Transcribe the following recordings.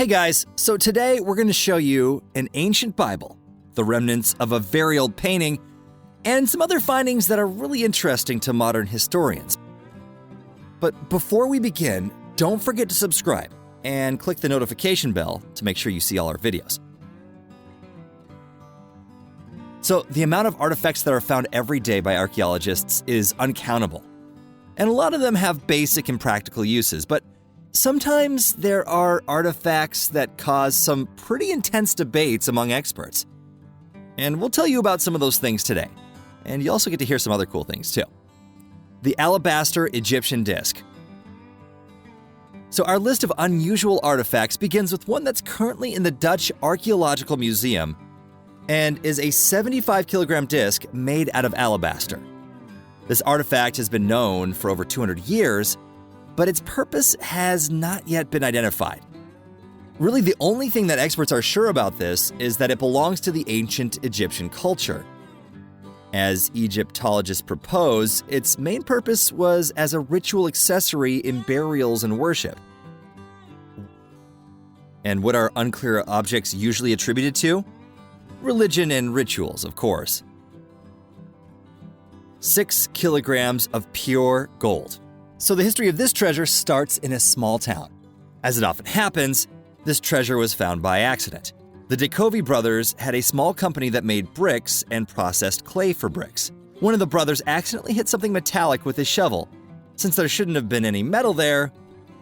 Hey guys, so today we're going to show you an ancient Bible, the remnants of a very old painting, and some other findings that are really interesting to modern historians. But before we begin, don't forget to subscribe and click the notification bell to make sure you see all our videos. So the amount of artifacts that are found every day by archaeologists is uncountable. And a lot of them have basic and practical uses, but sometimes there are artifacts that cause some pretty intense debates among experts. And we'll tell you about some of those things today. And you also get to hear some other cool things too. The alabaster Egyptian disc. So our list of unusual artifacts begins with one that's currently in the Dutch Archaeological Museum and is a 75-kilogram disc made out of alabaster. This artifact has been known for over 200 years, but its purpose has not yet been identified. Really, the only thing that experts are sure about this is that it belongs to the ancient Egyptian culture. As Egyptologists propose, its main purpose was as a ritual accessory in burials and worship. And what are unclear objects usually attributed to? Religion and rituals, of course. 6 kilograms of pure gold. So the history of this treasure starts in a small town. As it often happens, this treasure was found by accident. The Decovi brothers had a small company that made bricks and processed clay for bricks. One of the brothers accidentally hit something metallic with his shovel. Since there shouldn't have been any metal there,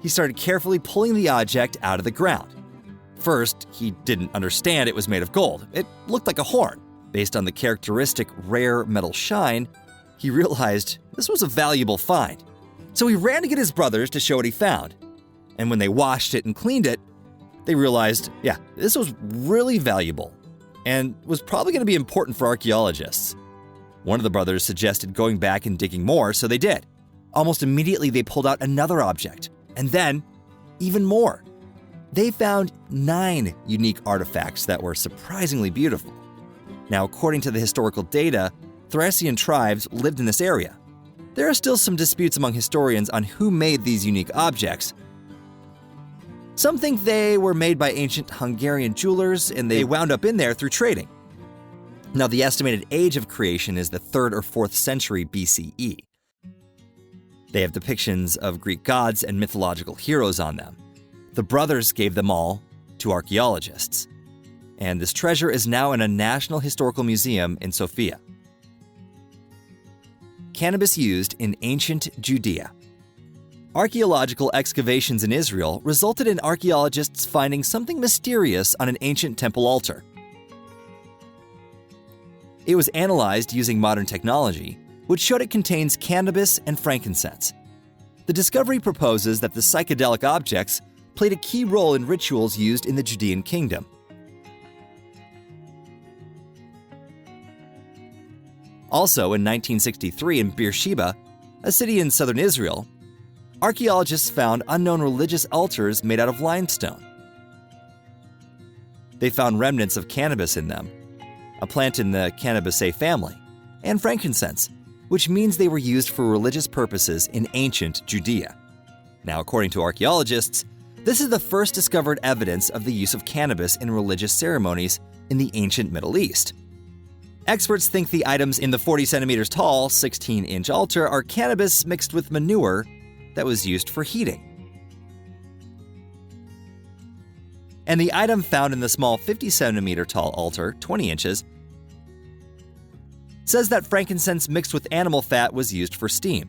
he started carefully pulling the object out of the ground. First, he didn't understand it was made of gold. It looked like a horn. Based on the characteristic rare metal shine, he realized this was a valuable find. So he ran to get his brothers to show what he found. And when they washed it and cleaned it, they realized, this was really valuable and was probably going to be important for archaeologists. One of the brothers suggested going back and digging more, so they did. Almost immediately, they pulled out another object, and then even more. They found 9 unique artifacts that were surprisingly beautiful. Now, according to the historical data, Thracian tribes lived in this area. There are still some disputes among historians on who made these unique objects. Some think they were made by ancient Hungarian jewelers and they wound up in there through trading. Now, the estimated age of creation is the 3rd or 4th century BCE. They have depictions of Greek gods and mythological heroes on them. The brothers gave them all to archaeologists. And this treasure is now in a National Historical Museum in Sofia. Cannabis used in ancient Judea. Archaeological excavations in Israel resulted in archaeologists finding something mysterious on an ancient temple altar. It was analyzed using modern technology, which showed it contains cannabis and frankincense. The discovery proposes that the psychedelic objects played a key role in rituals used in the Judean kingdom. Also, in 1963 in Beersheba, a city in southern Israel, archaeologists found unknown religious altars made out of limestone. They found remnants of cannabis in them, a plant in the Cannabisaceae family, and frankincense, which means they were used for religious purposes in ancient Judea. Now, according to archaeologists, this is the first discovered evidence of the use of cannabis in religious ceremonies in the ancient Middle East. Experts think the items in the 40 centimeters tall, 16-inch altar are cannabis mixed with manure that was used for heating. And the item found in the small 50-centimeter tall altar, 20 inches, says that frankincense mixed with animal fat was used for steam.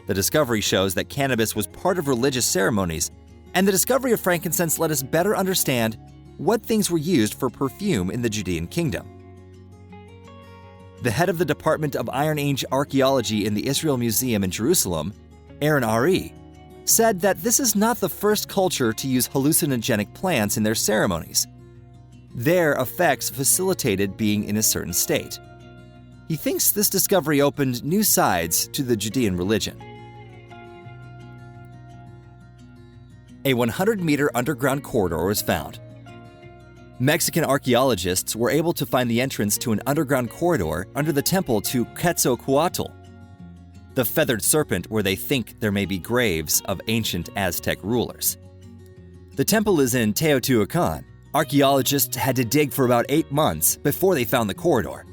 The discovery shows that cannabis was part of religious ceremonies, and the discovery of frankincense let us better understand what things were used for perfume in the Judean kingdom. The head of the Department of Iron Age Archaeology in the Israel Museum in Jerusalem, Aaron Ari, said that this is not the first culture to use hallucinogenic plants in their ceremonies. Their effects facilitated being in a certain state. He thinks this discovery opened new sides to the Judean religion. A 100-meter underground corridor was found. Mexican archaeologists were able to find the entrance to an underground corridor under the temple to Quetzalcoatl, the feathered serpent where they think there may be graves of ancient Aztec rulers. The temple is in Teotihuacan. Archaeologists had to dig for about 8 months before they found the corridor.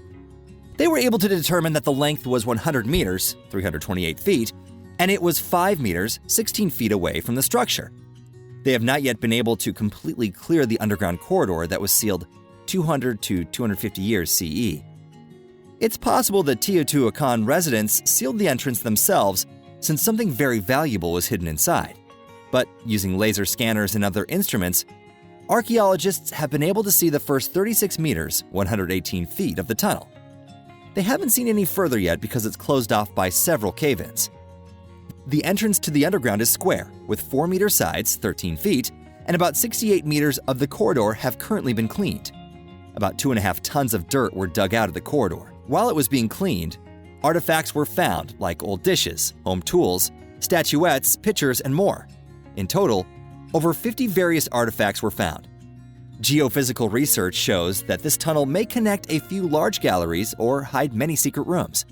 They were able to determine that the length was 100 meters, 328 feet, and it was 5 meters, 16 feet away from the structure. They have not yet been able to completely clear the underground corridor that was sealed 200 to 250 years CE. It's possible that Teotihuacan residents sealed the entrance themselves since something very valuable was hidden inside. But using laser scanners and other instruments, archaeologists have been able to see the first 36 meters, 118 feet of the tunnel. They haven't seen any further yet because it's closed off by several cave-ins. The entrance to the underground is square, with 4-meter sides, 13 feet, and about 68 meters of the corridor have currently been cleaned. About 2.5 tons of dirt were dug out of the corridor. While it was being cleaned, artifacts were found, like old dishes, home tools, statuettes, pictures, and more. In total, over 50 various artifacts were found. Geophysical research shows that this tunnel may connect a few large galleries or hide many secret rooms.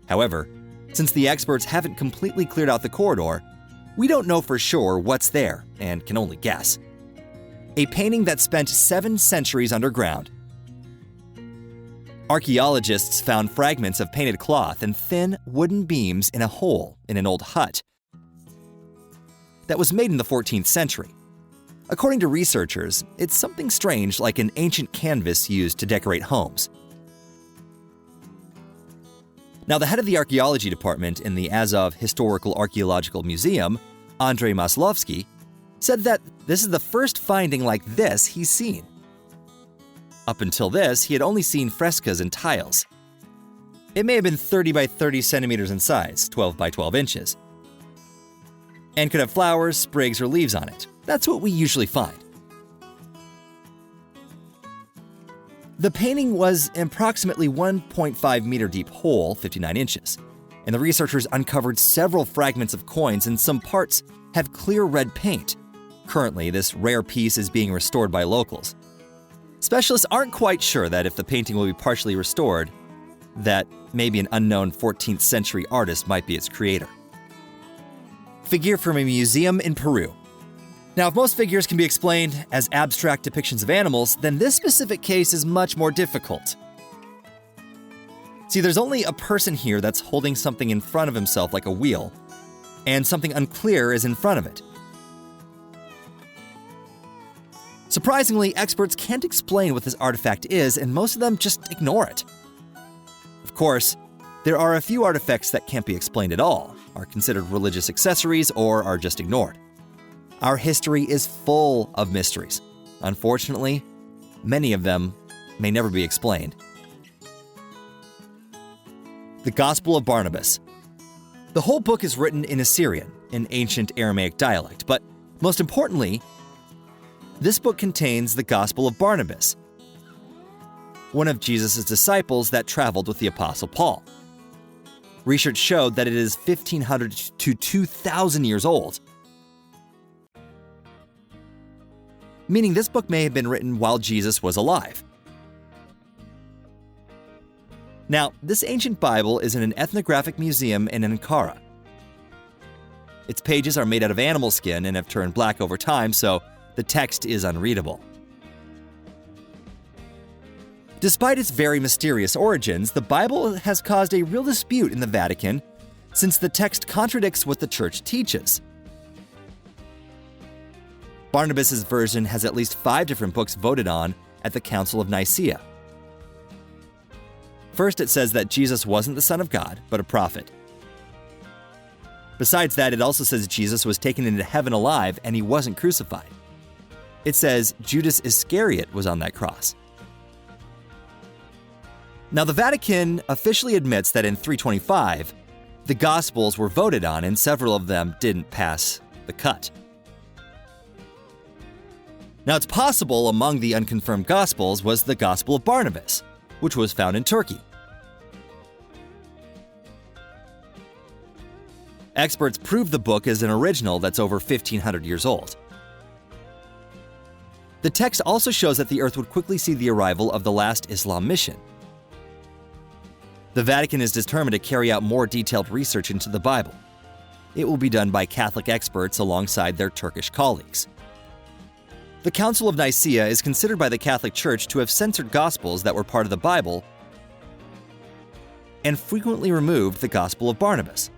However, since the experts haven't completely cleared out the corridor, we don't know for sure what's there and can only guess. A painting that spent 7 centuries underground. Archaeologists found fragments of painted cloth and thin wooden beams in a hole in an old hut that was made in the 14th century. According to researchers, it's something strange like an ancient canvas used to decorate homes. Now, the head of the archaeology department in the Azov Historical Archaeological Museum, Andrei Maslovsky, said that this is the first finding like this he's seen. Up until this, he had only seen frescoes and tiles. It may have been 30 by 30 centimeters in size, 12 by 12 inches, and could have flowers, sprigs, or leaves on it. That's what we usually find. The painting was an approximately 1.5 meter deep hole, 59 inches, and the researchers uncovered several fragments of coins and some parts have clear red paint. Currently, this rare piece is being restored by locals. Specialists aren't quite sure that if the painting will be partially restored, that maybe an unknown 14th century artist might be its creator. Figure from a museum in Peru. Now, if most figures can be explained as abstract depictions of animals, then this specific case is much more difficult. See, there's only a person here that's holding something in front of himself like a wheel, and something unclear is in front of it. Surprisingly, experts can't explain what this artifact is, and most of them just ignore it. Of course, there are a few artifacts that can't be explained at all, are considered religious accessories, or are just ignored. Our history is full of mysteries. Unfortunately, many of them may never be explained. The Gospel of Barnabas. The whole book is written in Assyrian, an ancient Aramaic dialect, but most importantly, this book contains the Gospel of Barnabas, one of Jesus' disciples that traveled with the Apostle Paul. Research showed that it is 1,500 to 2,000 years old, meaning this book may have been written while Jesus was alive. Now, this ancient Bible is in an ethnographic museum in Ankara. Its pages are made out of animal skin and have turned black over time, so the text is unreadable. Despite its very mysterious origins, the Bible has caused a real dispute in the Vatican since the text contradicts what the Church teaches. Barnabas' version has at least 5 different books voted on at the Council of Nicaea. First, it says that Jesus wasn't the Son of God, but a prophet. Besides that, it also says Jesus was taken into heaven alive and he wasn't crucified. It says Judas Iscariot was on that cross. Now, the Vatican officially admits that in 325, the Gospels were voted on and several of them didn't pass the cut. Now, it's possible among the unconfirmed Gospels was the Gospel of Barnabas, which was found in Turkey. Experts prove the book is an original that's over 1,500 years old. The text also shows that the Earth would quickly see the arrival of the last Islam mission. The Vatican is determined to carry out more detailed research into the Bible. It will be done by Catholic experts alongside their Turkish colleagues. The Council of Nicaea is considered by the Catholic Church to have censored Gospels that were part of the Bible and frequently removed the Gospel of Barnabas.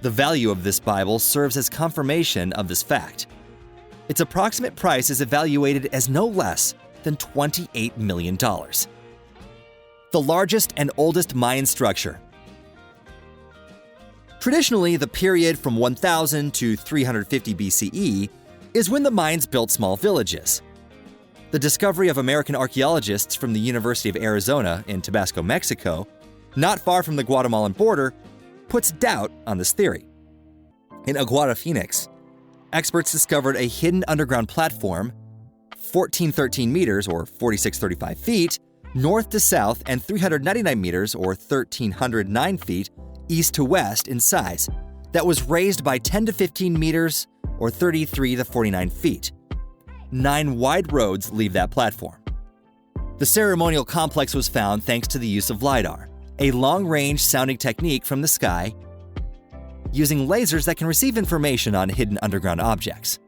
The value of this Bible serves as confirmation of this fact. Its approximate price is evaluated as no less than $28 million. The largest and oldest Mayan structure. Traditionally, the period from 1000 to 350 BCE is when the Mayans built small villages. The discovery of American archeologists from the University of Arizona in Tabasco, Mexico, not far from the Guatemalan border, puts doubt on this theory. In Aguada, Phoenix, experts discovered a hidden underground platform, 1413 meters or 4635 feet, north to south, and 399 meters or 1309 feet east to west in size, that was raised by 10 to 15 meters or 33 to 49 feet. 9 wide roads leave that platform. The ceremonial complex was found thanks to the use of LiDAR, a long-range sounding technique from the sky using lasers that can receive information on hidden underground objects.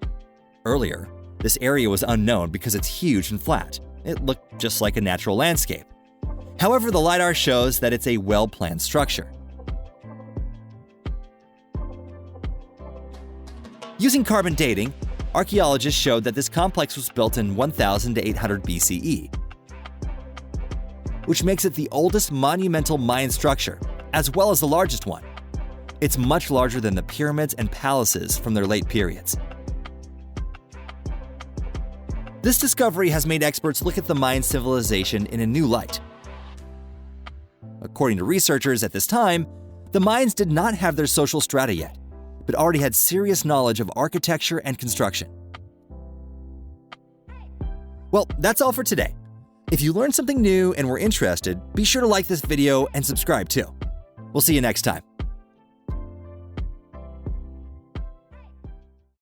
Earlier, this area was unknown because it's huge and flat. It looked just like a natural landscape. However, the LiDAR shows that it's a well-planned structure. Using carbon dating, archaeologists showed that this complex was built in 1000 to 800 BCE, which makes it the oldest monumental Mayan structure, as well as the largest one. It's much larger than the pyramids and palaces from their late periods. This discovery has made experts look at the Mayan civilization in a new light. According to researchers at this time, the Mayans did not have their social strata yet, but already had serious knowledge of architecture and construction. Well, that's all for today. If you learned something new and were interested, be sure to like this video and subscribe too. We'll see you next time.